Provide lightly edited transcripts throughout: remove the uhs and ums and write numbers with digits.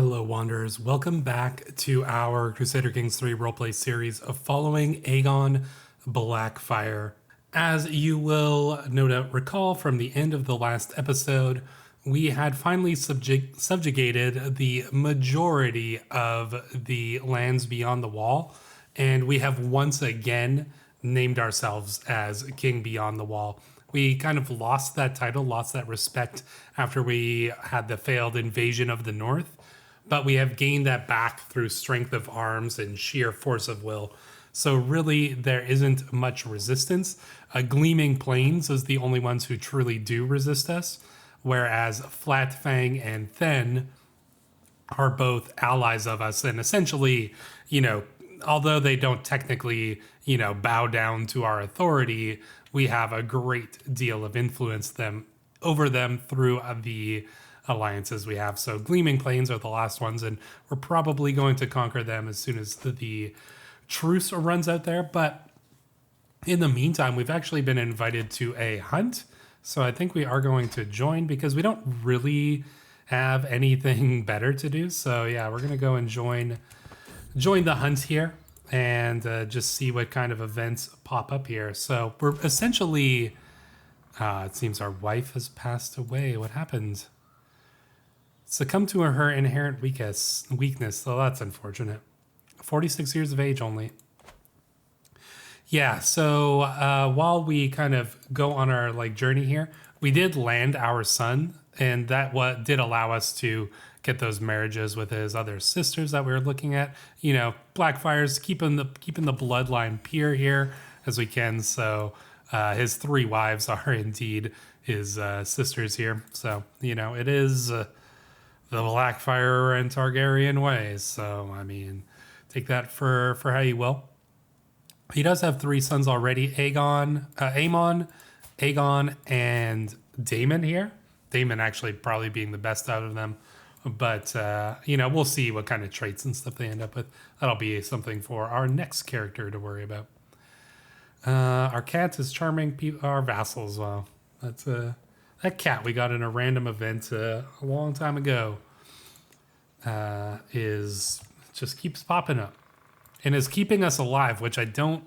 Hello Wanderers, welcome back to our Crusader Kings 3 roleplay series of following Aegon Blackfyre. As you will no doubt recall from the end of the last episode, we had finally subjugated the majority of the lands beyond the wall, and we have once again named ourselves as King Beyond the Wall. We kind of lost that title, lost that respect after we had the failed invasion of the North, but we have gained that back through strength of arms and sheer force of will. So really, there isn't much resistance. Gleaming Plains is the only ones who truly do resist us, whereas Flat Fang and Then are both allies of us, and essentially, although they don't technically, bow down to our authority, we have a great deal of influence over them through the alliances we have. So Gleaming Plains are the last ones, and we're probably going to conquer them as soon as the truce runs out there. But in the meantime, we've actually been invited to a hunt, so I think we are going to join because we don't really have anything better to do. So yeah, we're gonna go and join the hunt here and just see what kind of events pop up here. So we're essentially it seems our wife has passed away. What happened? Succumbed to her inherent weakness, so that's unfortunate. 46 years of age only. Yeah, so while we kind of go on our journey here, we did land our son, and that did allow us to get those marriages with his other sisters that we were looking at. Blackfyre's keeping the bloodline pure here as we can. So his 3 wives are indeed his sisters here. So it is the Blackfyre and Targaryen ways. So I mean, take that for how you will. He does have 3 sons already: Aemon, Aegon, and Daemon here. Daemon actually probably being the best out of them. But, we'll see what kind of traits and stuff they end up with. That'll be something for our next character to worry about. Our cat is charming our vassals. Well, that's that cat we got in a random event a long time ago just keeps popping up and is keeping us alive, which I don't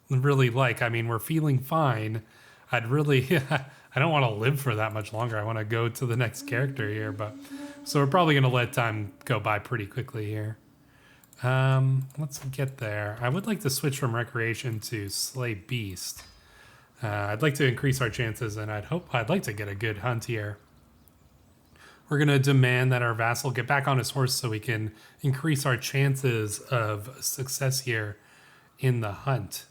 really like. I mean, we're feeling fine. I'd really, I don't want to live for that much longer. I want to go to the next character here, but so we're probably going to let time go by pretty quickly here. Let's get there. I would like to switch from recreation to slay beast. I'd like to increase our chances, and I'd like to get a good hunt here. We're going to demand that our vassal get back on his horse so we can increase our chances of success here in the hunt.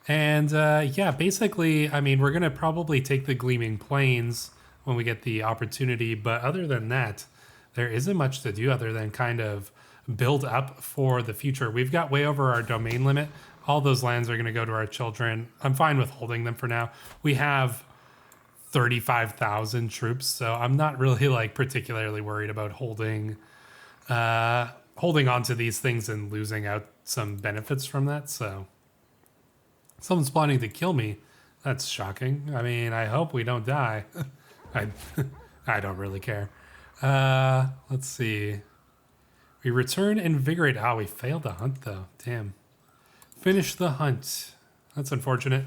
And yeah, basically, I mean, we're going to probably take the Gleaming Plains when we get the opportunity. But other than that, there isn't much to do other than kind of build up for the future. We've got way over our domain limit. All those lands are going to go to our children. I'm fine with holding them for now. We have 35,000 troops, so I'm not really particularly worried about holding on to these things and losing out some benefits from that. So someone's planning to kill me. That's shocking. I mean, I hope we don't die. I don't really care. Let's see. We return invigorate. We failed the hunt though. Damn. Finish the hunt. That's unfortunate.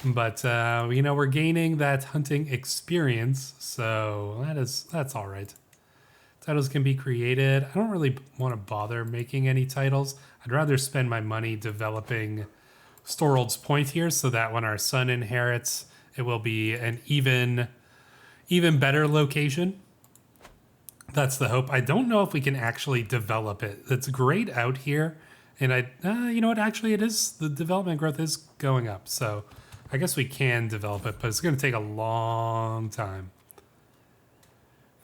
But we're gaining that hunting experience, so that's all right. Titles can be created. I don't really want to bother making any titles. I'd rather spend my money developing Storald's Point here, so that when our son inherits, it will be an even better location. That's the hope. I don't know if we can actually develop it. It's great out here, and you know what? Actually, it is. The development growth is going up, so I guess we can develop it, but it's going to take a long time.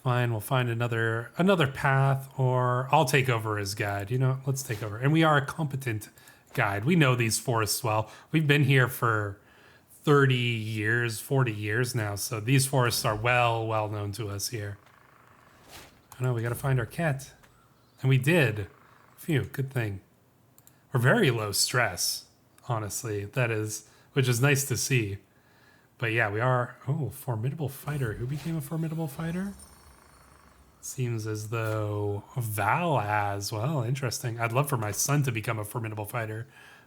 Fine, we'll find another path, or I'll take over as guide. Let's take over. And we are a competent guide. We know these forests well. We've been here for 30 years, 40 years now, so these forests are well known to us here. I know, we got to find our cat. And we did. Phew, good thing. We're very low stress, honestly. Which is nice to see. But yeah, we are... Oh, formidable fighter. Who became a formidable fighter? Seems as though Val has. Well, interesting. I'd love for my son to become a formidable fighter,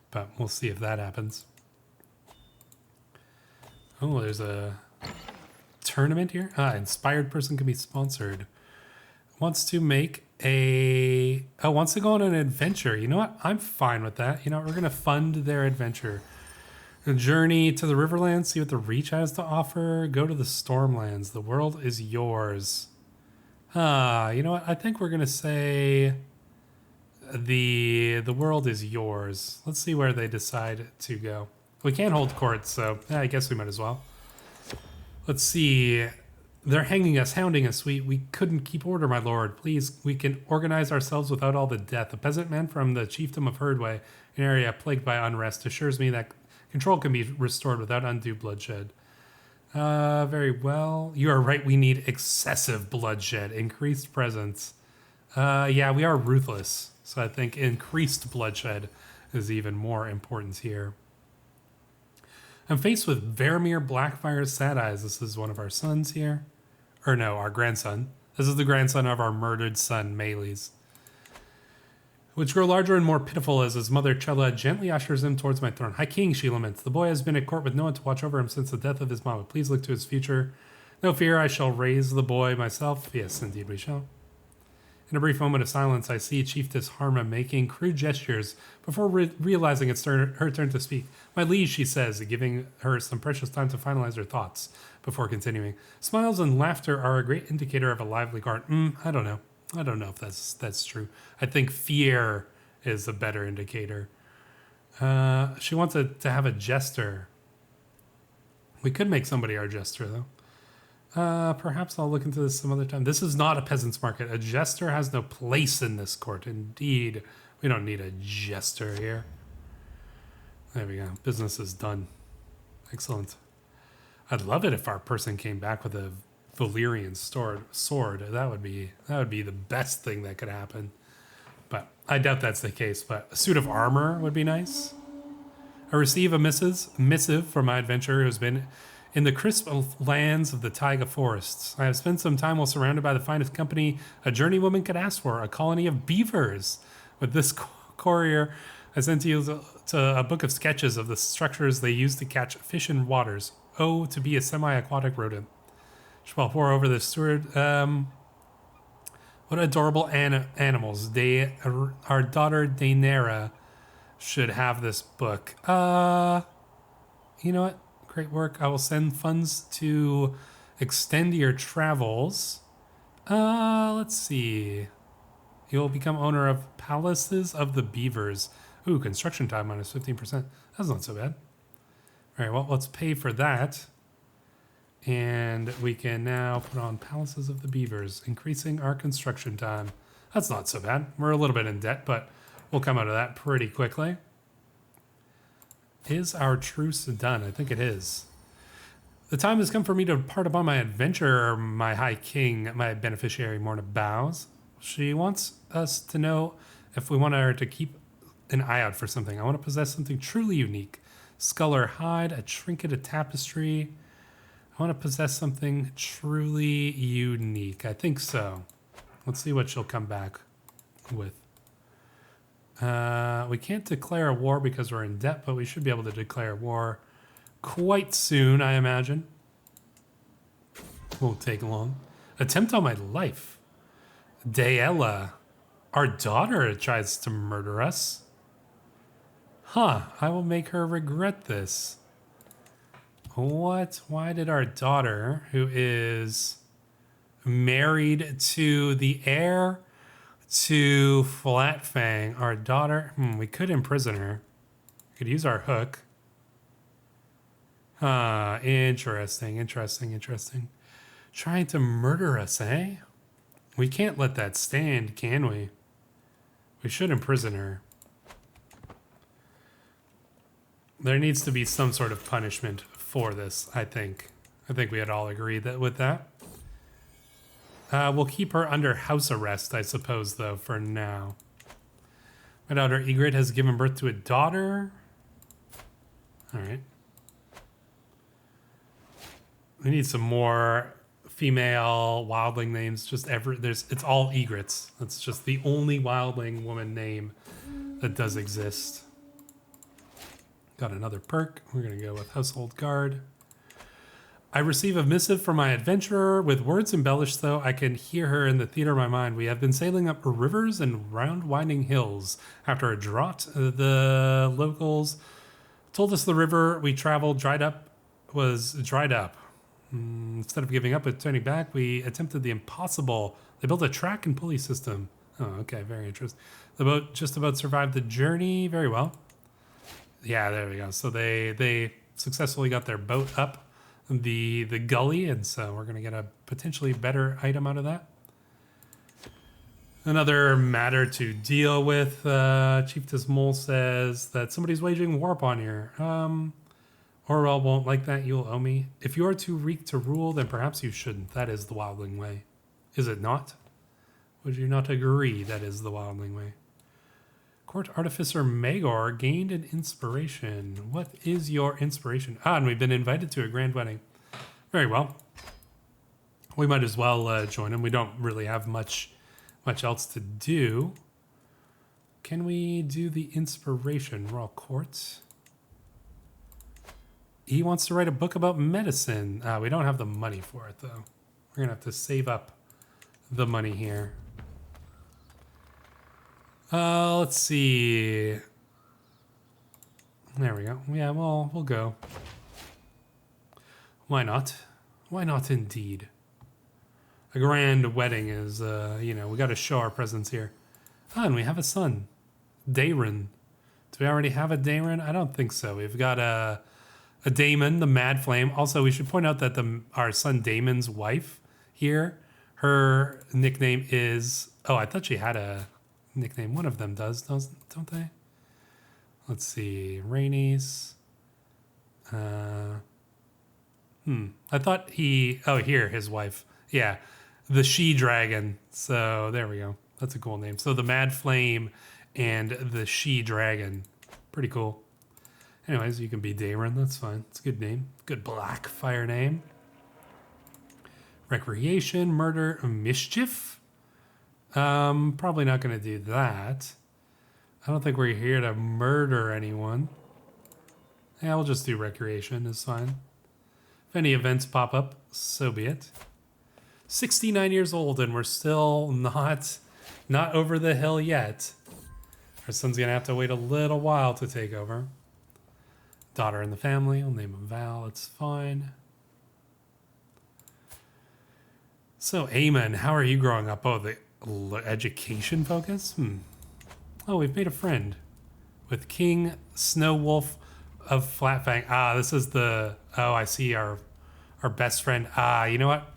but we'll see if that happens. Oh, there's a tournament here. Inspired person can be sponsored. Wants to make a... Oh, wants to go on an adventure. You know what? I'm fine with that. You know what? We're going to fund their adventure. A journey to the Riverlands, see what the Reach has to offer. Go to the Stormlands. The world is yours. You know what? I think we're going to say the world is yours. Let's see where they decide to go. We can't hold court, so I guess we might as well. Let's see. They're hanging us, hounding us. We couldn't keep order, my lord. Please, we can organize ourselves without all the death. A peasant man from the chiefdom of Herdway, an area plagued by unrest, assures me that control can be restored without undue bloodshed. Very well. You are right. We need excessive bloodshed. Increased presence. Yeah, we are ruthless. So I think increased bloodshed is even more important here. I'm faced with Varamir Blackfyre's Sad Eyes. This is one of our sons here. Or no, our grandson. This is the grandson of our murdered son, Melees. Which grow larger and more pitiful as his mother, Chella, gently ushers him towards my throne. High King, she laments. The boy has been at court with no one to watch over him since the death of his mama. Please look to his future. No fear, I shall raise the boy myself. Yes, indeed we shall. In a brief moment of silence, I see Chiefess Harma making crude gestures before realizing it's her turn to speak. My liege, she says, giving her some precious time to finalize her thoughts before continuing. Smiles and laughter are a great indicator of a lively court. I don't know. I don't know if that's true. I think fear is a better indicator. She wants to have a jester. We could make somebody our jester, though. Perhaps I'll look into this some other time. This is not a peasant's market. A jester has no place in this court. Indeed, we don't need a jester here. There we go. Business is done. Excellent. I'd love it if our person came back with a Valyrian sword. That would be the best thing that could happen. But I doubt that's the case. But a suit of armor would be nice. I receive a missive from my adventurer who's been in the crisp lands of the taiga forests. I have spent some time while surrounded by the finest company a journeywoman could ask for, a colony of beavers. With this courier, I sent you to a book of sketches of the structures they use to catch fish in waters. Oh, to be a semi-aquatic rodent. Shall pour over the steward. What adorable animals. Our daughter Daenerys should have this book. You know what? Great work. I will send funds to extend your travels. Let's see. You'll become owner of Palaces of the Beavers. Ooh, construction time minus 15%. That's not so bad. All right, well, let's pay for that. And we can now put on Palaces of the Beavers, increasing our construction time. That's not so bad. We're a little bit in debt, but we'll come out of that pretty quickly. Is our truce done? I think it is. The time has come for me to depart upon my adventure, my High King, my beneficiary, Morna bows. She wants us to know if we want her to keep an eye out for something. I want to possess something truly unique. Skull or hide, a trinket, a tapestry. I want to possess something truly unique. I think so. Let's see what she'll come back with. We can't declare a war because we're in debt, but we should be able to declare war quite soon, I imagine. Won't take long. Attempt on my life. Daella, our daughter, tries to murder us. Huh, I will make her regret this. What? Why did our daughter, who is married to the heir to Flatfang, our daughter, we could imprison her. We could use our hook. Interesting. Trying to murder us, eh? We can't let that stand, can we? We should imprison her. There needs to be some sort of punishment for this, I think. I think we had all agreed with that. We'll keep her under house arrest, I suppose, though, for now. My daughter Ygritte has given birth to a daughter. All right. We need some more female wildling names. Just it's all egrets. That's just the only wildling woman name that does exist. Got another perk. We're gonna go with Household Guard. I receive a missive from my adventurer with words embellished though I can hear her in the theater of my mind. We have been sailing up rivers and round winding hills. After a drought, the locals told us the river we traveled was dried up. Instead of giving up and turning back, we attempted the impossible. They built a track and pulley system. Oh, okay, very interesting. The boat just about survived the journey. Very well. Yeah, there we go. So they successfully got their boat up the gully, and so we're gonna get a potentially better item out of that. Another matter to deal with. Chief Dismol says that somebody's waging war upon here. Orwell won't like that. You'll owe me. If you are too weak to rule, then perhaps you shouldn't. That is the wildling way. Is it not? Would you not agree that is the wildling way? Court Artificer Magor gained an inspiration. What is your inspiration? And we've been invited to a grand wedding. Very well. We might as well join him. We don't really have much else to do. Can we do the inspiration? Royal Court. He wants to write a book about medicine. We don't have the money for it, though. We're going to have to save up the money here. Let's see. There we go. Yeah, well, we'll go. Why not? Why not indeed? A grand wedding is, we got to show our presence here. And we have a son. Daeron. Do we already have a Daeron? I don't think so. We've got a Daemon, the Mad Flame. Also, we should point out that our son Daemon's wife here, her nickname is... Oh, I thought she had a nickname. One of them does, don't they? Let's see. Rhaenys. I thought here, his wife. Yeah. The She-Dragon. So, there we go. That's a cool name. So, the Mad Flame and the She-Dragon. Pretty cool. Anyways, you can be Daeron. That's fine. It's a good name. Good Blackfyre name. Recreation, murder, mischief. Probably not going to do that. I don't think we're here to murder anyone. Yeah, we'll just do recreation. It's fine. If any events pop up, so be it. 69 years old, and we're still not over the hill yet. Our son's going to have to wait a little while to take over. Daughter in the family. I'll name him Val. It's fine. So, Aemon, how are you growing up? Oh, the education focus? Oh, we've made a friend with King Snowwolf of Flatfang. This is the... Oh, I see our best friend. You know what?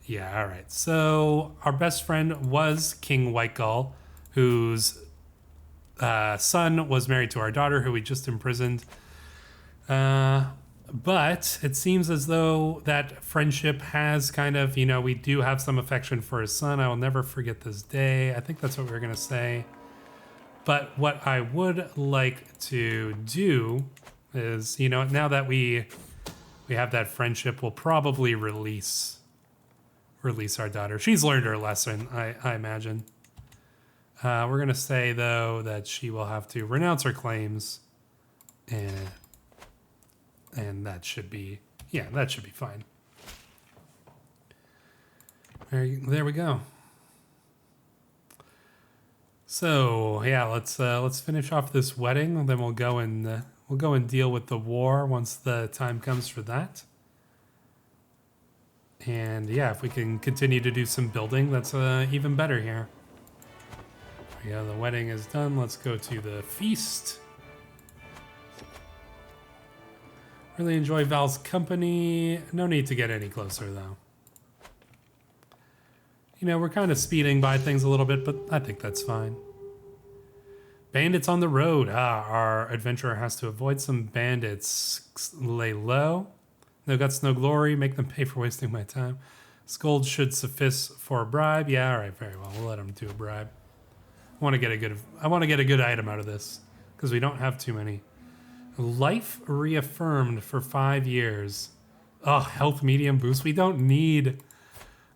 Yeah, all right. So, our best friend was King Whitegull, whose son was married to our daughter, who we just imprisoned. But it seems as though that friendship has kind of, we do have some affection for his son. I will never forget this day. I think that's what we were going to say. But what I would like to do is, now that we have that friendship, we'll probably release our daughter. She's learned her lesson, I imagine. We're going to say, though, that she will have to renounce her claims and that should be fine. There we go. So yeah, let's finish off this wedding, and then we'll go and deal with the war once the time comes for that. And yeah, if we can continue to do some building, that's even better here. Yeah, the wedding is done. Let's go to the feast. Really enjoy Val's company. No need to get any closer, though. We're kind of speeding by things a little bit, but I think that's fine. Bandits on the road. Our adventurer has to avoid some bandits. Lay low. No guts, no glory. Make them pay for wasting my time. Scold should suffice for a bribe. Yeah, all right, very well. We'll let him do a bribe. I want to get a good item out of this, because we don't have too many. Life reaffirmed for 5 years. Oh, health medium boost. We don't need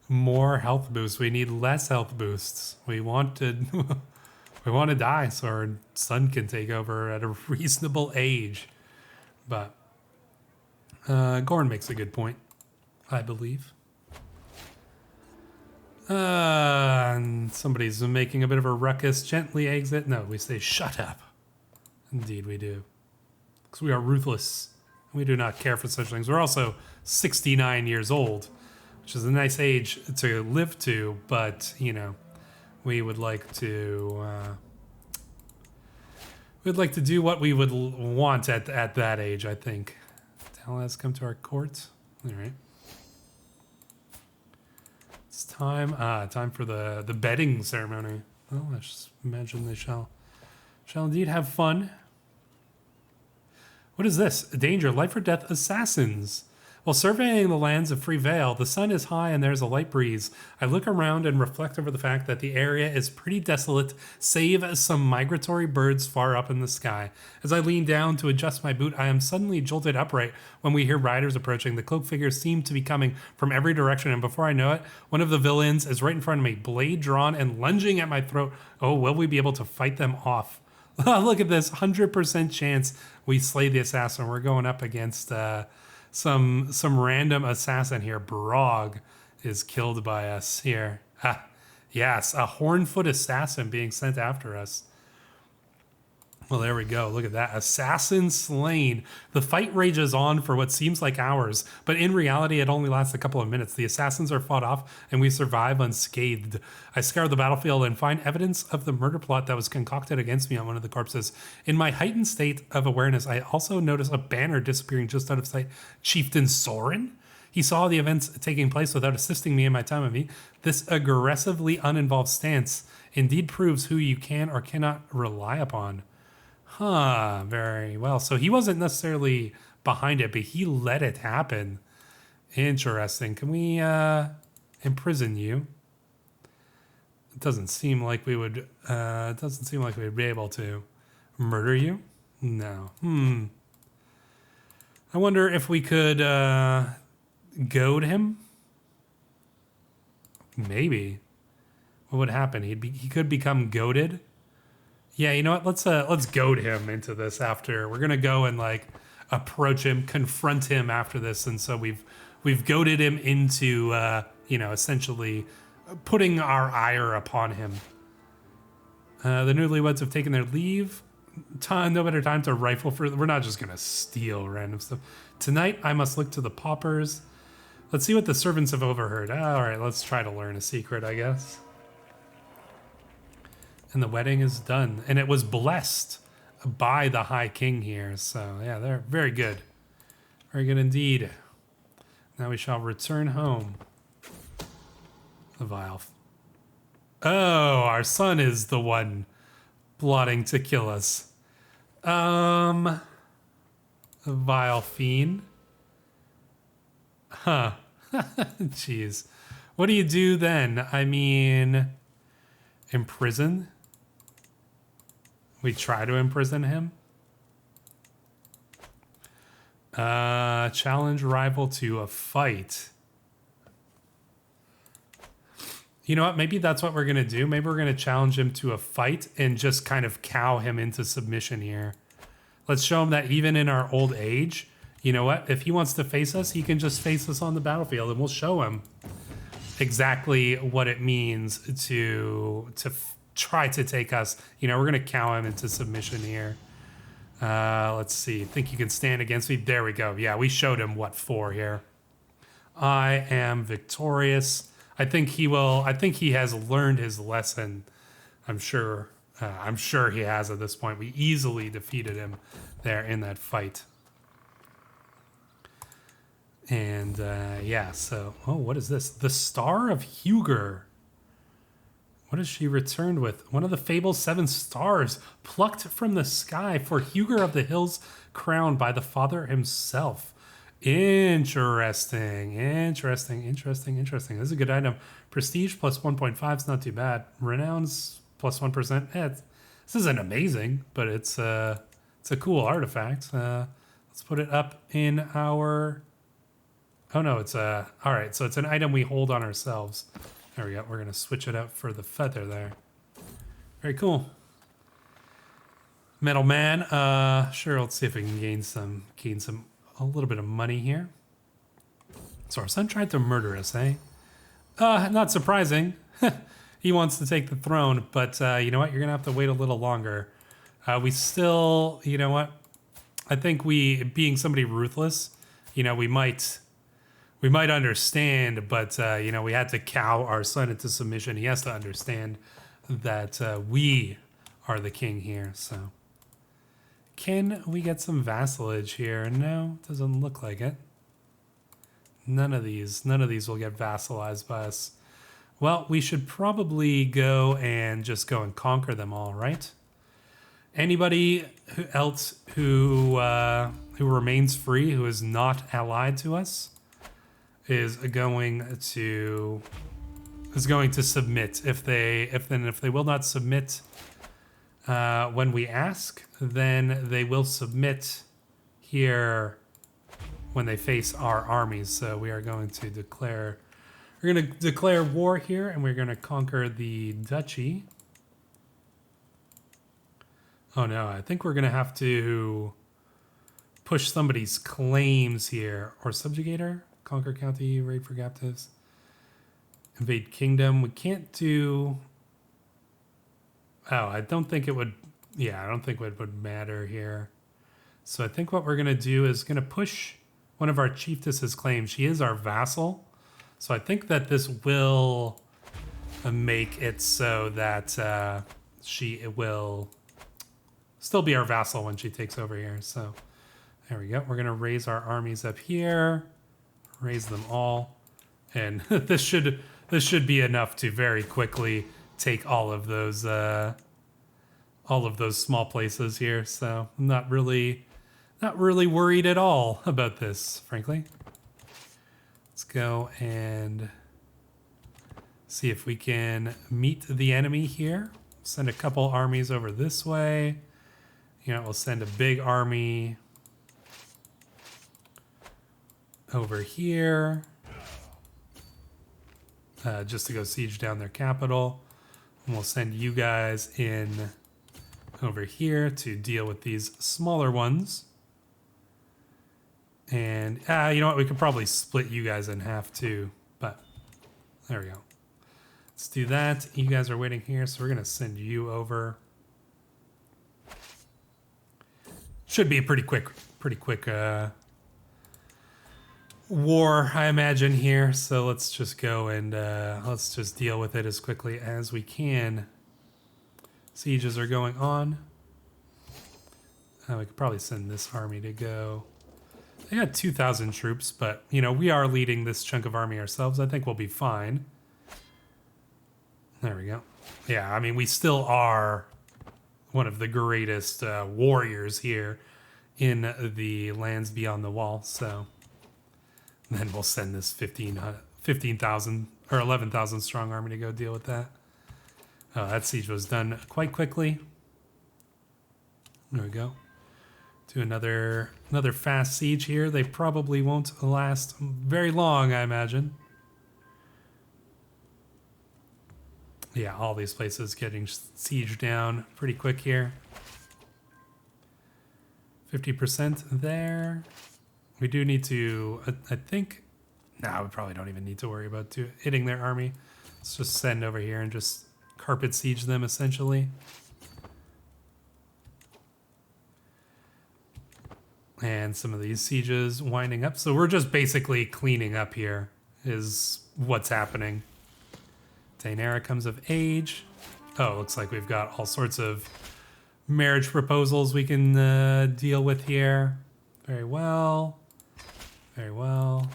more health boosts. We need less health boosts. We want to we want to die so our son can take over at a reasonable age. But Gorn makes a good point, I believe. And somebody's making a bit of a ruckus. Gently exit. No, we say shut up. Indeed we do. Because we are ruthless. We do not care for such things. We're also 69 years old, which is a nice age to live to, but, you know, we would like to we'd like to do what we would want at that age, I think. Tal has come to our court. All right. It's time for the bedding ceremony. Well, I just imagine they shall indeed have fun. What is this? Danger, life or death assassins. While surveying the lands of Free Vale, the sun is high and there's a light breeze. I look around and reflect over the fact that the area is pretty desolate, save some migratory birds far up in the sky. As I lean down to adjust my boot, I am suddenly jolted upright when we hear riders approaching. The cloaked figures seem to be coming from every direction, and before I know it, one of the villains is right in front of me, blade drawn and lunging at my throat. Oh, will we be able to fight them off? Look at this, 100% chance we slay the assassin. We're going up against some random assassin here. Brog is killed by us here. Ah, yes, a Hornfoot assassin being sent after us. Well, there we go. Look at that. Assassin slain. The fight rages on for what seems like hours, but in reality, it only lasts a couple of minutes. The assassins are fought off, and we survive unscathed. I scour the battlefield and find evidence of the murder plot that was concocted against me on one of the corpses. In my heightened state of awareness, I also notice a banner disappearing just out of sight. Chieftain Sorin? He saw the events taking place without assisting me in my time of need. This aggressively uninvolved stance indeed proves who you can or cannot rely upon. Huh, very well. So he wasn't necessarily behind it, but he let it happen. Interesting. Can we imprison you? It doesn't seem like we would be able to murder you. No. I wonder if we could goad him. Maybe. What would happen? He could become goaded. Yeah, you know what? Let's goad him into this after. We're gonna go and like approach him, confront him after this, and so we've goaded him into essentially putting our ire upon him. The newlyweds have taken their leave. No better time to rifle for. We're not just gonna steal random stuff. Tonight I must look to the paupers. Let's see what the servants have overheard. All right, let's try to learn a secret, I guess. And the wedding is done. And it was blessed by the High King here. So, yeah, they're very good. Very good indeed. Now we shall return home. The vile. Oh, our son is the one plotting to kill us. A vile fiend. Huh. Jeez. What do you do then? I mean, imprison? We try to imprison him. Challenge rival to a fight. You know what? Maybe that's what we're going to do. Maybe we're going to challenge him to a fight and just kind of cow him into submission here. Let's show him that even in our old age, you know what? If he wants to face us, he can just face us on the battlefield, and we'll show him exactly what it means to try to take us. You know, we're going to cow him into submission here. Let's see. Think you can stand against me? There we go. Yeah, we showed him what for here. I am victorious. I think he will. I think he has learned his lesson. I'm sure he has at this point. We easily defeated him there in that fight. And yeah, so, oh, what is this? The Star of Huger. What has she returned with? One of the fabled 7 stars plucked from the sky for Huger of the Hills, crowned by the father himself. Interesting. This is a good item. Prestige plus 1.5 is not too bad. Renown's plus 1%. This isn't amazing, but it's a cool artifact. Let's put it up in our Oh no, it's a... Alright, so it's an item we hold on ourselves. There we go. We're going to switch it up for the feather there. Very cool. Metal Man. Sure, let's see if we can gain a little bit of money here. So our son tried to murder us, eh? Not surprising. He wants to take the throne, but you know what? You're going to have to wait a little longer. We still, you know what? I think being somebody ruthless, you know, we might understand, but, you know, we had to cow our son into submission. He has to understand that we are the king here, so. Can we get some vassalage here? No, doesn't look like it. None of these will get vassalized by us. Well, we should probably go and just go and conquer them all, right? Anybody else who remains free, who is not allied to us, is going to submit. If they will not submit when we ask, then they will submit here when they face our armies. So we are going to declare war here, and we're going to conquer the duchy. Oh no, I think we're going to have to push somebody's claims here. Or subjugator, conquer county, raid for captives, invade kingdom. We can't do... Oh, I don't think it would... Yeah, I don't think it would matter here. So I think what we're going to do is going to push one of our chieftesses' claims. She is our vassal. So I think that this will make it so that she will still be our vassal when she takes over here. So there we go. We're going to raise our armies up here. Raise them all. And this should be enough to very quickly take all of those small places here. So I'm not really worried at all about this, frankly. Let's go and see if we can meet the enemy here. Send a couple armies over this way. You know, we'll send a big army over here just to go siege down their capital. And we'll send you guys in over here to deal with these smaller ones. And you know what? We could probably split you guys in half too, but there we go. Let's do that. You guys are waiting here, so we're going to send you over. Should be a pretty quick war, I imagine, here. So let's just go and let's just deal with it as quickly as we can. Sieges are going on. We could probably send this army to go. They got 2,000 troops, but, you know, we are leading this chunk of army ourselves. I think we'll be fine. There we go. Yeah, I mean, we still are one of the greatest warriors here in the lands beyond the wall, so then we'll send this 15,000 or 11,000 strong army to go deal with that. Oh, that siege was done quite quickly. There we go. Do another fast siege here. They probably won't last very long, I imagine. Yeah, all these places getting sieged down pretty quick here. 50% there. We do need to, I think, no, we probably don't even need to worry about hitting their army. Let's just send over here and just carpet siege them, essentially. And some of these sieges winding up. So we're just basically cleaning up here is what's happening. Daenerys comes of age. Oh, looks like we've got all sorts of marriage proposals we can deal with here. Very well. Very well.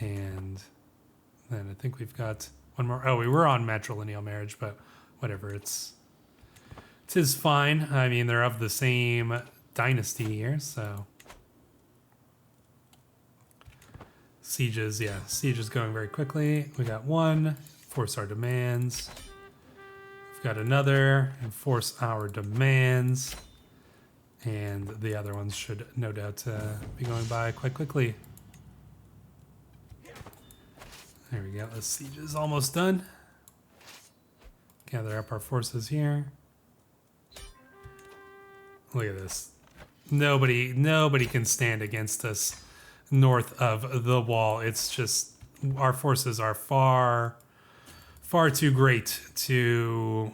And then I think we've got one more. Oh, we were on matrilineal marriage, but whatever. Tis fine. I mean, they're of the same dynasty here, so sieges, yeah, sieges going very quickly. We got one, force our demands. We've got another, enforce our demands, and the other ones should no doubt be going by quite quickly. There we go. The siege is almost done. Gather up our forces here. Look at this. Nobody can stand against us north of the wall. It's just our forces are far too great to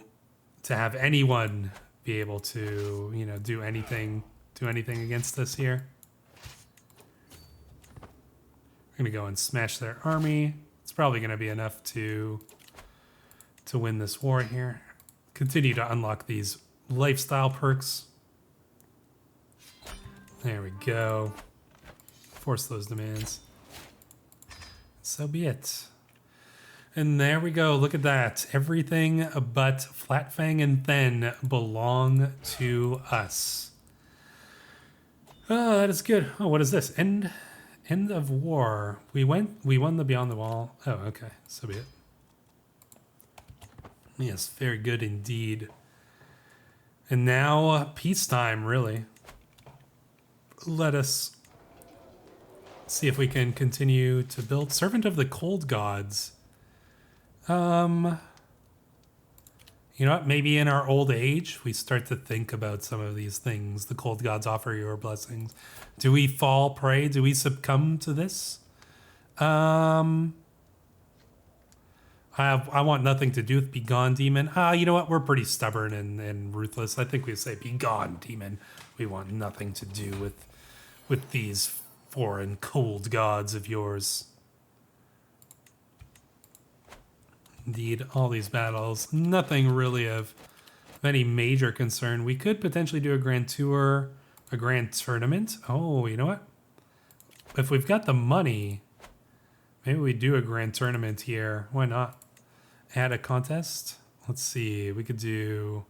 have anyone be able to, you know, do anything against us here. We're gonna go and smash their army. It's probably gonna be enough to win this war here. Continue to unlock these lifestyle perks. There we go. Force those demands. So be it. And there we go. Look at that. Everything but Flatfang and Then belong to us. Oh, that is good. Oh, what is this? End of war. We won the Beyond the Wall. Oh, okay. So be it. Yes, very good indeed. And now peacetime, really. Let us see if we can continue to build. Servant of the Cold Gods. You know what? Maybe in our old age, we start to think about some of these things. The Cold Gods offer your blessings. Do we fall prey? Do we succumb to this? I want nothing to do with Begone Demon. You know what? We're pretty stubborn and ruthless. I think we say Begone Demon. We want nothing to do with these foreign cold gods of yours. Indeed, all these battles, nothing really of any major concern. We could potentially do a grand tour, a grand tournament. Oh, you know what? If we've got the money, maybe we do a grand tournament here. Why not? Add a contest. Let's see. We could do...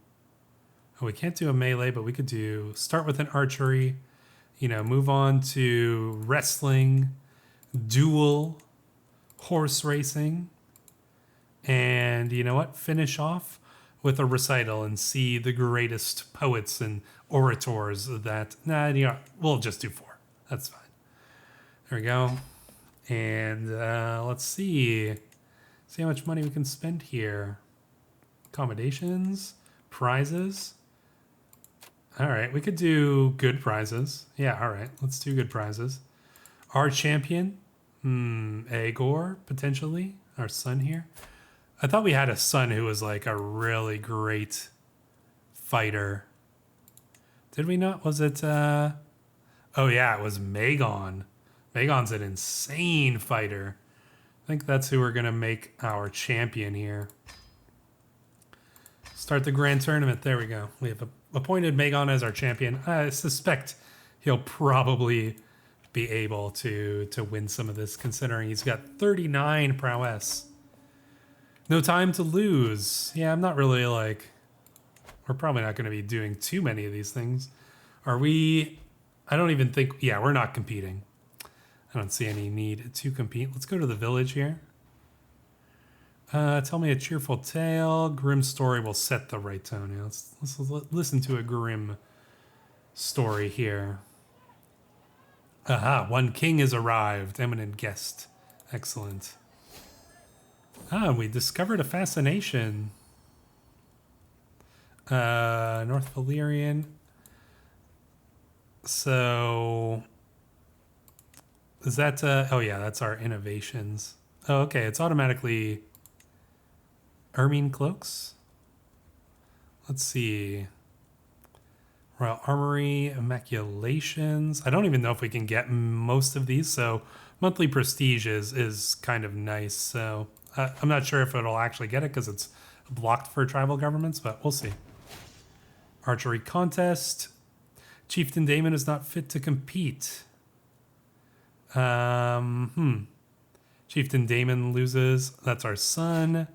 Oh, we can't do a melee, but we could do... Start with an archery. You know, move on to wrestling, duel, horse racing. And you know what? Finish off with a recital and see the greatest poets and orators that... Nah, you know, we'll just do 4. That's fine. There we go. And let's see how much money we can spend here. Accommodations, prizes. All right, we could do good prizes. Yeah, all right, let's do good prizes. Our champion, Aegor, potentially, our son here. I thought we had a son who was like a really great fighter. Did we not? Was it, oh yeah, it was Magon. Magon's an insane fighter. I think that's who we're going to make our champion here. Start the grand tournament. There we go. We have appointed Magon as our champion. I suspect he'll probably be able to win some of this, considering he's got 39 prowess. No time to lose. Yeah, I'm not really like... We're probably not going to be doing too many of these things. Are we... I don't even think... Yeah, we're not competing. I don't see any need to compete. Let's go to the village here. Tell me a cheerful tale. Grim story will set the right tone. Yeah, let's listen to a grim story here. Aha, one king has arrived. Eminent guest. Excellent. We discovered a fascination. North Valyrian. So... Is that, oh yeah, that's our innovations. Oh, okay, it's automatically Ermine cloaks. Let's see. Royal Armory, Immaculations. I don't even know if we can get most of these, so monthly prestige is kind of nice. So I'm not sure if it'll actually get it because it's blocked for tribal governments, but we'll see. Archery contest. Chieftain Daemon is not fit to compete. Chieftain Daemon loses. That's our son.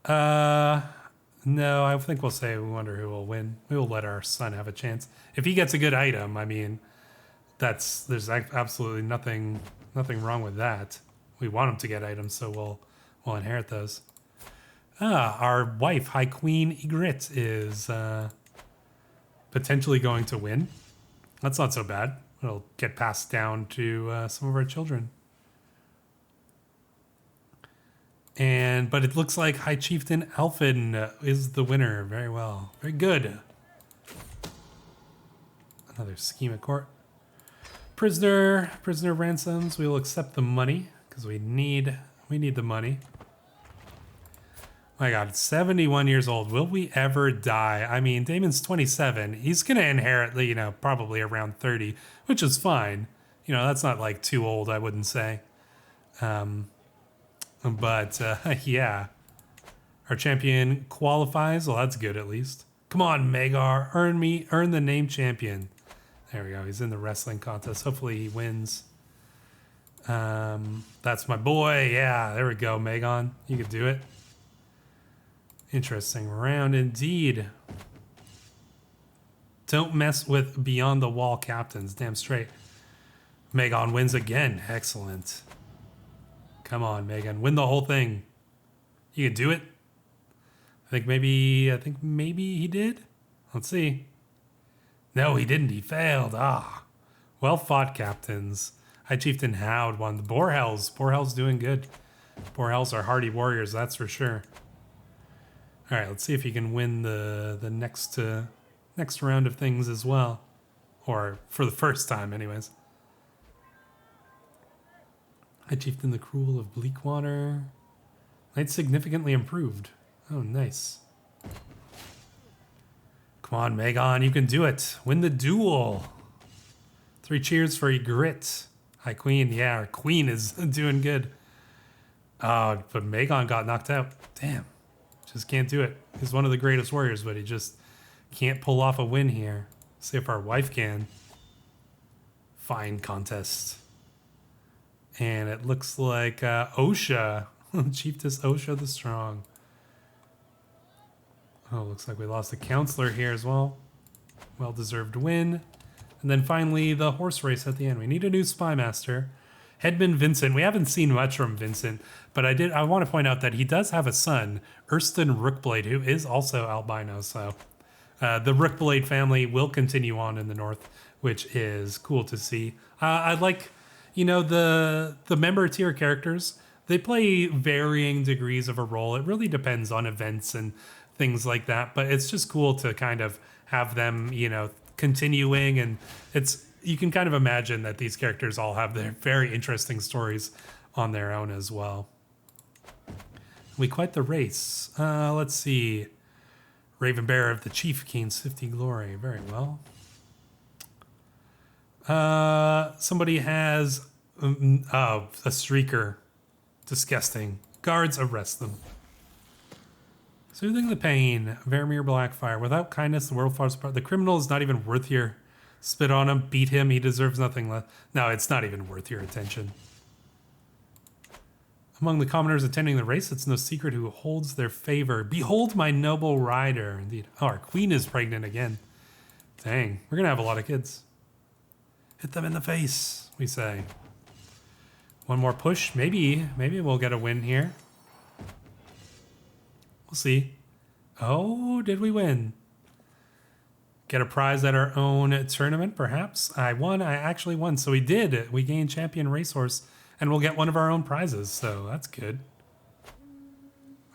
No, I think we'll say we wonder who will win. We will let our son have a chance. If he gets a good item, I mean, there's absolutely nothing wrong with that. We want him to get items, so we'll inherit those. Our wife, High Queen Ygritte, is potentially going to win. That's not so bad. It'll get passed down to some of our children. But it looks like High Chieftain Alphen is the winner. Very well. Very good. Another scheme at court. Prisoner ransoms. We will accept the money because we need the money. My God, 71 years old. Will we ever die? I mean, Daemon's 27. He's gonna inherit, you know, probably around 30, which is fine. You know, that's not like too old, I wouldn't say. Yeah. Our champion qualifies. Well, that's good at least. Come on, Magar. Earn the name champion. There we go. He's in the wrestling contest. Hopefully he wins. That's my boy. Yeah, there we go, Magon. You could do it. Interesting round indeed. Don't mess with beyond the wall captains. Damn straight. Magon wins again. Excellent. Come on, Megan. Win the whole thing. You can do it. I think maybe he did. Let's see. No, he didn't. He failed. Ah. Well fought, captains. High Chieftain Howd won. The Boarhells. Boarhells doing good. Boarhells are hardy warriors, that's for sure. All right, let's see if he can win the next round of things as well. Or for the first time, anyways. High Chieftain the Cruel of Bleakwater. Knight significantly improved. Oh, nice. Come on, Magon, you can do it. Win the duel. 3 cheers for Ygritte. High Queen, yeah, our Queen is doing good. But Magon got knocked out. Damn. Just can't do it. He's one of the greatest warriors, but he just can't pull off a win here. See if our wife can. Fine contest. And it looks like Osha. Chiefess Osha the Strong. Oh, looks like we lost a counselor here as well. Well-deserved win. And then finally, the horse race at the end. We need a new spy master. Headman Vincent. We haven't seen much from Vincent, but I want to point out that he does have a son, Erston Rookblade, who is also albino. So the Rookblade family will continue on in the north, which is cool to see. I like, you know, the member tier characters. They play varying degrees of a role. It really depends on events and things like that. But it's just cool to kind of have them, you know, continuing, and you can kind of imagine that these characters all have their very interesting stories on their own as well. We quite the race. Let's see. Raven Bearer of the Chief gains 50 glory. Very well. Somebody has a streaker. Disgusting. Guards, arrest them. Soothing the pain. Varamir Blackfyre. Without kindness, the world falls apart. The criminal is not even worth your... Spit on him, beat him, he deserves nothing less. No, it's not even worth your attention. Among the commoners attending the race, it's no secret who holds their favor. Behold my noble rider. Indeed. Oh, our queen is pregnant again. Dang, we're gonna have a lot of kids. Hit them in the face, we say. One more push, maybe we'll get a win here. We'll see. Oh, did we win? Get a prize at our own tournament, perhaps. I actually won. So we did. We gained champion racehorse, and we'll get one of our own prizes. So that's good.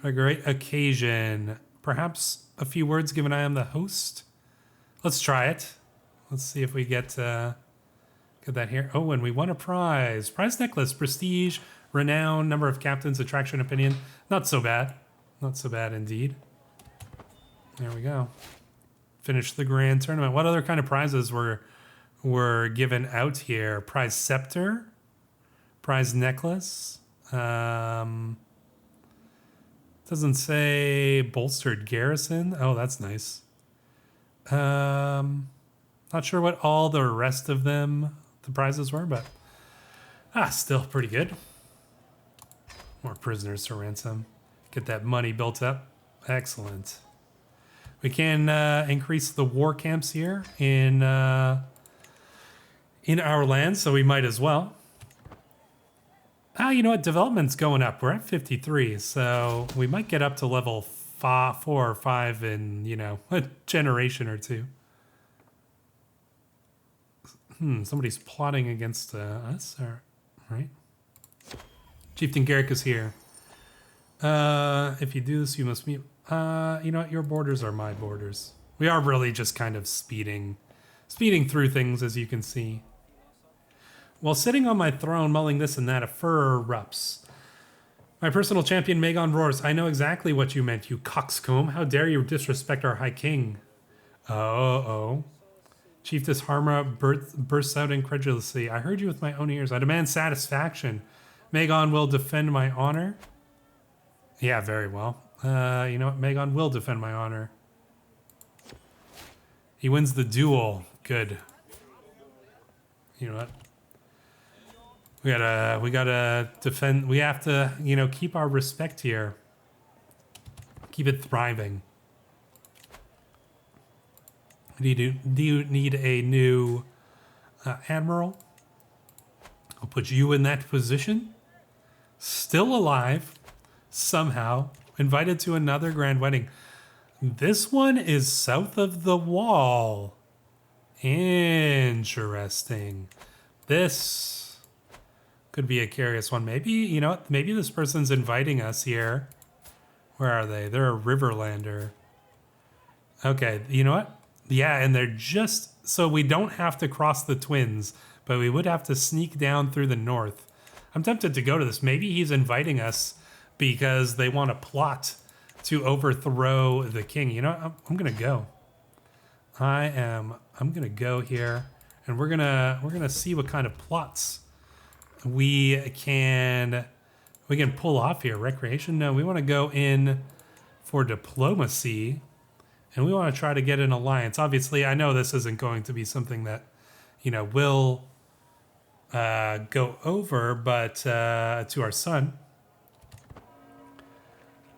What a great occasion. Perhaps a few words given I am the host. Let's try it. Let's see if we get that here. Oh, and we won a prize. Prize necklace, prestige, renown, number of captains, attraction, opinion. Not so bad. Not so bad indeed. There we go. Finish the grand tournament. What other kind of prizes were given out here? Prize scepter, prize necklace. Doesn't say bolstered garrison. Oh, that's nice. Not sure what all the rest of the prizes were, but still pretty good. More prisoners to ransom. Get that money built up. Excellent. We can increase the war camps here in our land, so we might as well. You know what? Development's going up. We're at 53, so we might get up to level 4 or 5 in, you know, a generation or two. Somebody's plotting against us, right? Chieftain Garrick is here. If you do this, you must meet. You know what? Your borders are my borders. We are really just kind of speeding through things, as you can see. While sitting on my throne, mulling this and that, a furor erupts. My personal champion, Aegon, roars. I know exactly what you meant, you coxcomb. How dare you disrespect our high king? Uh-oh. Chiefess Harma bursts out incredulously. I heard you with my own ears. I demand satisfaction. Aegon will defend my honor. Yeah, very well. You know what? Aegon will defend my honor. He wins the duel. Good. You know what? We gotta defend. We have to, you know, keep our respect here. Keep it thriving. Do you need a new admiral? I'll put you in that position. Still alive, somehow. Invited to another grand wedding. This one is south of the wall. Interesting. This could be a curious one. Maybe, you know, maybe this person's inviting us here. Where are they? They're a Riverlander. Okay, you know what? Yeah, and they're just... So we don't have to cross the Twins, but we would have to sneak down through the north. I'm tempted to go to this. Maybe he's inviting us because they want to plot to overthrow the king. You know, I'm going to go. I'm going to go here, and we're going to see what kind of plots we can pull off here. Recreation? No, we want to go in for diplomacy, and we want to try to get an alliance. Obviously, I know this isn't going to be something that, you know, will go over, but to our son.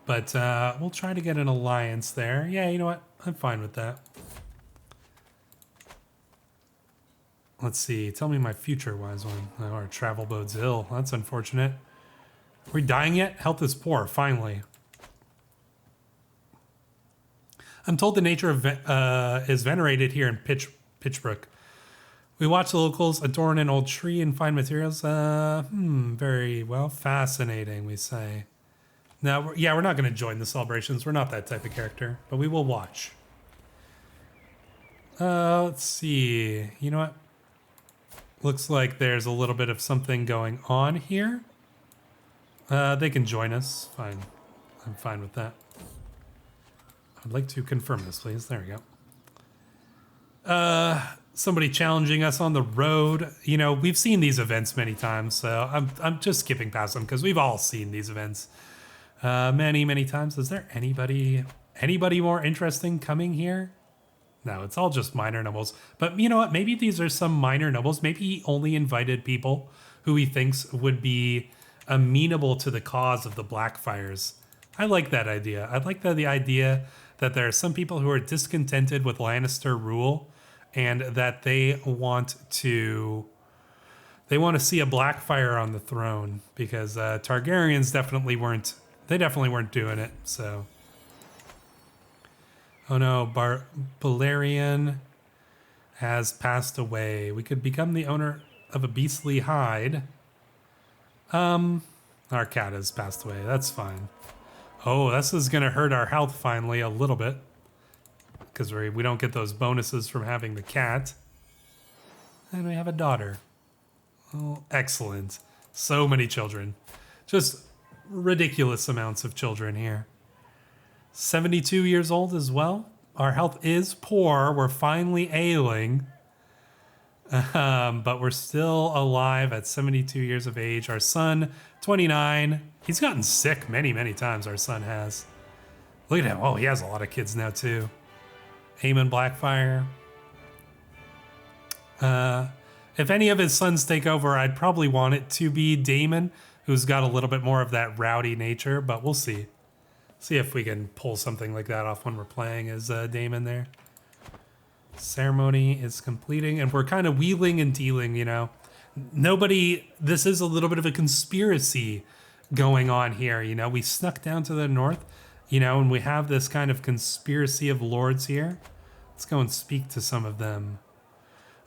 But we'll try to get an alliance there. Yeah, you know what? I'm fine with that. Let's see. Tell me my future-wise one. Oh, our travel bodes ill. That's unfortunate. Are we dying yet? Health is poor, finally. I'm told the nature of is venerated here in Pitchbrook. We watch the locals adorn an old tree and find materials. Very well. Fascinating, we say. Now, yeah, we're not going to join the celebrations. We're not that type of character, but we will watch. Let's see. You know what? Looks like there's a little bit of something going on here. They can join us. Fine. I'm fine with that. I'd like to confirm this, please. There we go. Somebody challenging us on the road. You know, we've seen these events many times, so I'm just skipping past them because we've all seen these events many times. Is there anybody more interesting coming here? No, it's all just minor nobles. But you know what? Maybe these are some minor nobles. Maybe he only invited people who he thinks would be amenable to the cause of the Blackfyres. I like that idea. I like the idea that there are some people who are discontented with Lannister rule and that they want to see a Blackfyre on the throne because Targaryens definitely weren't doing it, so... Oh no, Balerion has passed away. We could become the owner of a beastly hide. Our cat has passed away. That's fine. Oh, this is going to hurt our health finally a little bit. Because we don't get those bonuses from having the cat. And we have a daughter. Oh, excellent. So many children. Just ridiculous amounts of children here. 72 years old as well. Our health is poor. We're finally ailing. But we're still alive at 72 years of age. Our son, 29. He's gotten sick many times, our son has. Look at him. Oh, he has a lot of kids now, too. Aegon Blackfyre. If any of his sons take over, I'd probably want it to be Daemon, who's got a little bit more of that rowdy nature, but we'll see. See if we can pull something like that off when we're playing as Daemon there. Ceremony is completing, and we're kind of wheeling and dealing, you know. This is a little bit of a conspiracy going on here, you know. We snuck down to the north, you know, and we have this kind of conspiracy of lords here. Let's go and speak to some of them.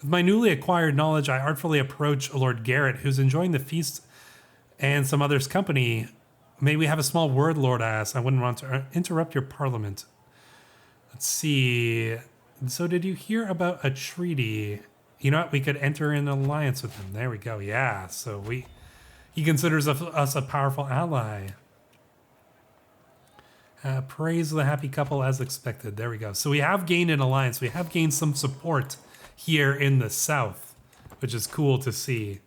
With my newly acquired knowledge, I artfully approach Lord Garrett, who's enjoying the feast and some others' company May we have a small word, Lord Ass? I wouldn't want to interrupt your parliament. Let's see. So did you hear about a treaty? You know what? We could enter an alliance with him. There we go. Yeah. So he considers us a powerful ally. Praise the happy couple as expected. There we go. So we have gained an alliance. We have gained some support here in the south, which is cool to see.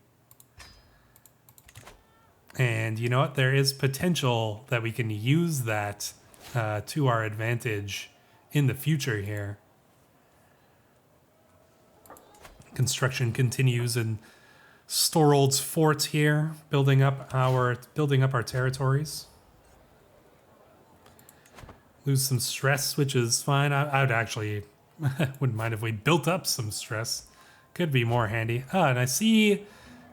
And you know what? There is potential that we can use that to our advantage in the future here. Construction continues in Storold's fort here, building up our territories. Lose some stress, which is fine. I would actually wouldn't mind if we built up some stress. Could be more handy. Ah, and I see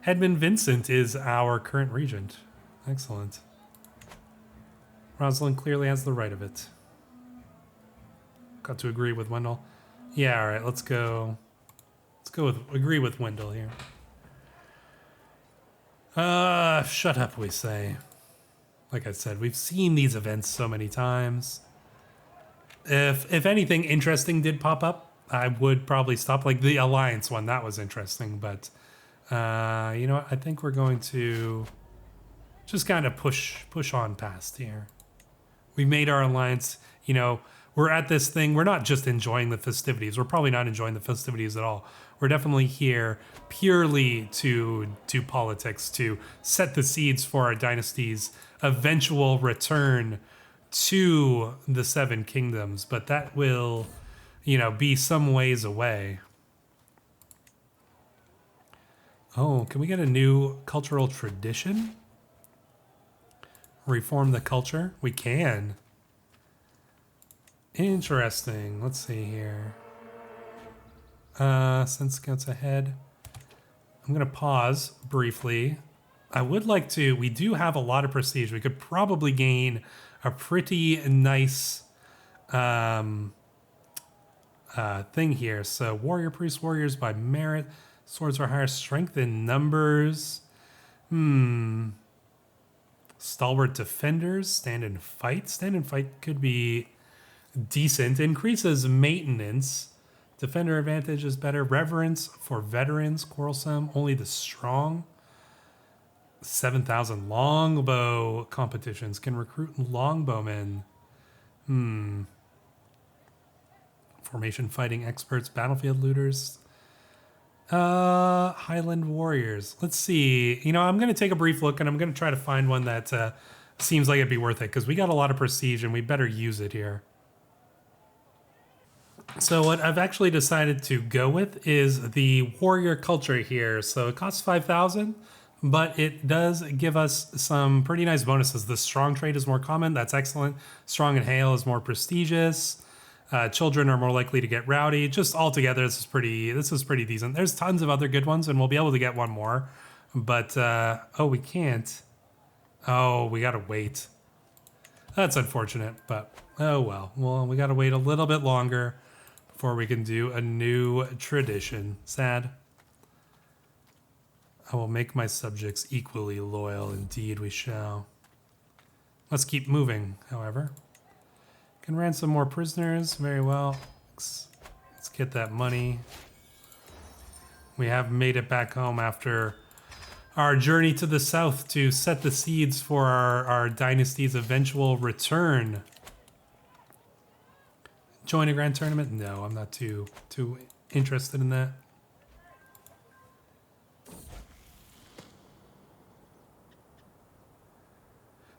Hedman Vincent is our current regent. Excellent. Rosalind clearly has the right of it. Got to agree with Wendell. Yeah, all right, let's go. Let's go with agree with Wendell here. Shut up, we say. Like I said, we've seen these events so many times. If anything interesting did pop up, I would probably stop. Like the Alliance one, that was interesting. But you know what? I think we're going to just kind of push on past here. We made our alliance. You know, we're at this thing. We're not just enjoying the festivities. We're probably not enjoying the festivities at all. We're definitely here purely to do politics, to set the seeds for our dynasty's eventual return to the Seven Kingdoms, but that will, you know, be some ways away. Oh, can we get a new cultural tradition? Reform the culture? We can. Interesting. Let's see here. Send scouts ahead. I'm going to pause briefly. I would like to, we do have a lot of prestige. We could probably gain a pretty nice thing here. So warrior, priest, warriors by merit. Swords are higher strength in numbers. Stalwart defenders, stand and fight. Stand and fight could be decent. Increases maintenance. Defender advantage is better. Reverence for veterans, quarrelsome, only the strong. 7,000 longbow competitions can recruit longbowmen. Formation fighting experts, battlefield looters. Highland warriors. Let's see. You know, I'm going to take a brief look and I'm going to try to find one that seems like it'd be worth it because we got a lot of prestige and we better use it here. So what I've actually decided to go with is the warrior culture here. So it costs 5,000, but it does give us some pretty nice bonuses. The strong trait is more common. That's excellent. Strong and hail is more prestigious. Children are more likely to get rowdy. Just altogether, this is pretty decent. There's tons of other good ones, and we'll be able to get one more. But oh, we can't. Oh, we gotta wait. That's unfortunate, but oh well. Well, we gotta wait a little bit longer before we can do a new tradition. Sad. I will make my subjects equally loyal. Indeed, we shall. Let's keep moving, however. Can ransom more prisoners. Very well. Let's get that money. We have made it back home after our journey to the south to set the seeds for our dynasty's eventual return. Join a grand tournament? No, I'm not too interested in that.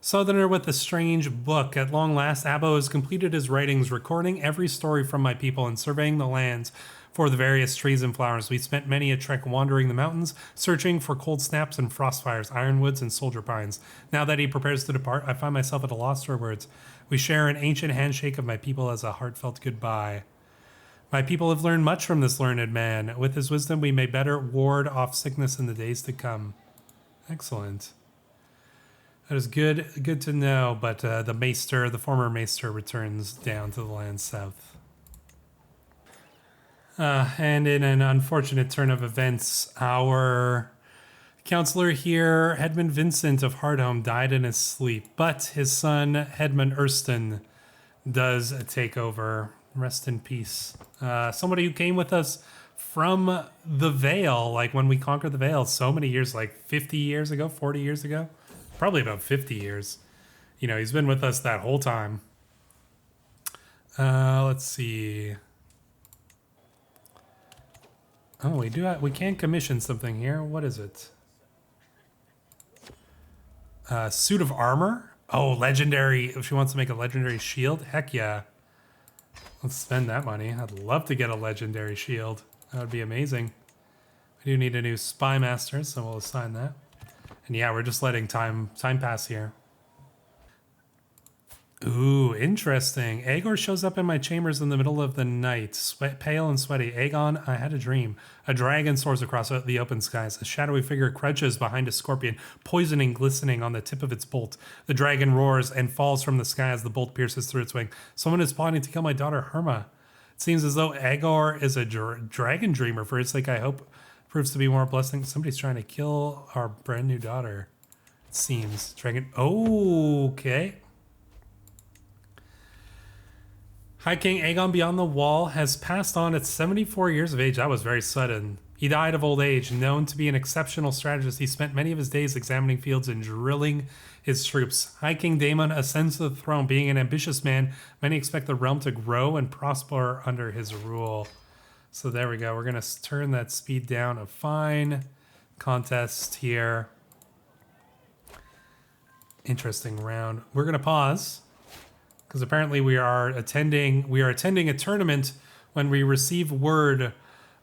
Southerner with a strange book. At long last, Abbo has completed his writings, recording every story from my people and surveying the lands for the various trees and flowers. We spent many a trek wandering the mountains, searching for cold snaps and frost fires, ironwoods and soldier pines. Now that he prepares to depart, I find myself at a loss for words. We share an ancient handshake of my people as a heartfelt goodbye. My people have learned much from this learned man. With his wisdom, we may better ward off sickness in the days to come. Excellent. That is good to know, but the former maester returns down to the land south. And in an unfortunate turn of events, our Counselor here, Hedman Vincent of Hardhome, died in his sleep, but his son, Hedman Erston, does take over. Rest in peace. Somebody who came with us from the Vale, like when we conquered the Vale so many years, like 50 years ago, 40 years ago, probably about 50 years. You know, he's been with us that whole time. Let's see. Oh, we can commission something here. What is it? Suit of armor? Oh, legendary. If she wants to make a legendary shield, heck yeah. Let's spend that money. I'd love to get a legendary shield. That would be amazing. We do need a new spy master, so we'll assign that. And yeah, we're just letting time pass here. Ooh, interesting. Aegor shows up in my chambers in the middle of the night, pale and sweaty. Aegon, I had a dream. A dragon soars across the open skies. A shadowy figure crouches behind a scorpion, poisoning glistening on the tip of its bolt. The dragon roars and falls from the sky as the bolt pierces through its wing. Someone is plotting to kill my daughter, Herma. It seems as though Aegor is a dragon dreamer. For its sake, I hope proves to be more blessing. Somebody's trying to kill our brand new daughter. It seems. Dragon. Oh, okay. High King Aegon Beyond the Wall has passed on at 74 years of age. That was very sudden. He died of old age. Known to be an exceptional strategist, he spent many of his days examining fields and drilling his troops. High King Daemon ascends to the throne. Being an ambitious man, many expect the realm to grow and prosper under his rule. So there we go. We're going to turn that speed down a fine. Contest here. Interesting round. We're going to pause, because apparently we are attending a tournament when we receive word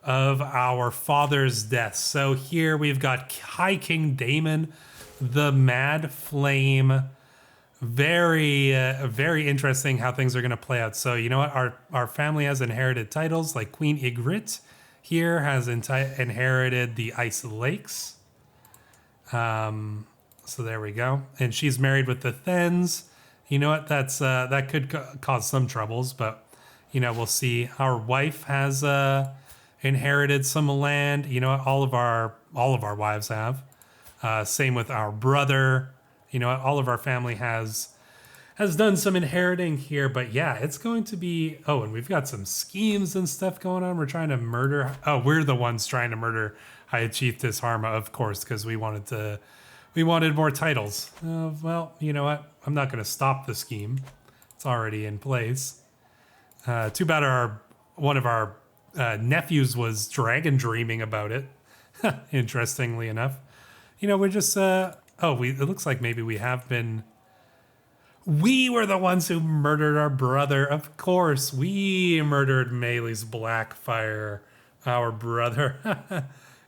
of our father's death. So here we've got High King Daemon, the Mad Flame. Very, very interesting how things are going to play out. So you know what? Our family has inherited titles, like Queen Ygritte here has inherited the Ice Lakes. So there we go. And she's married with the Thens. You know what? That could cause some troubles, but you know, we'll see. Our wife has inherited some land. You know what? All of our wives have. Same with our brother. You know what? All of our family has done some inheriting here, but yeah, it's going to be. Oh, and we've got some schemes and stuff going on. We're trying to murder. Oh, we're the ones trying to murder High Chiefess Harma, of course, because we wanted more titles. Well, you know what? I'm not going to stop the scheme. It's already in place. Too bad one of our nephews was dragon dreaming about it. Interestingly enough. You know, we're just... it looks like maybe we have been... We were the ones who murdered our brother. Of course, we murdered Maelys Blackfyre, our brother.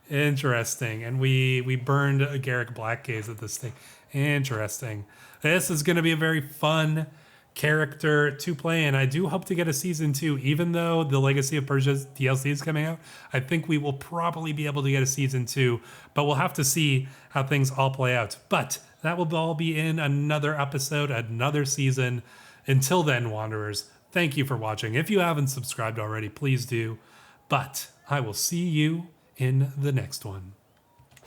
Interesting. And we burned Garrick Blackgaze at this thing. Interesting. This is going to be a very fun character to play, and I do hope to get a season 2. Even though the Legacy of Persia DLC is coming out, I think we will probably be able to get a season 2, but we'll have to see how things all play out. But that will all be in another episode, another season. Until then, Wanderers, thank you for watching. If you haven't subscribed already, please do. But I will see you in the next one.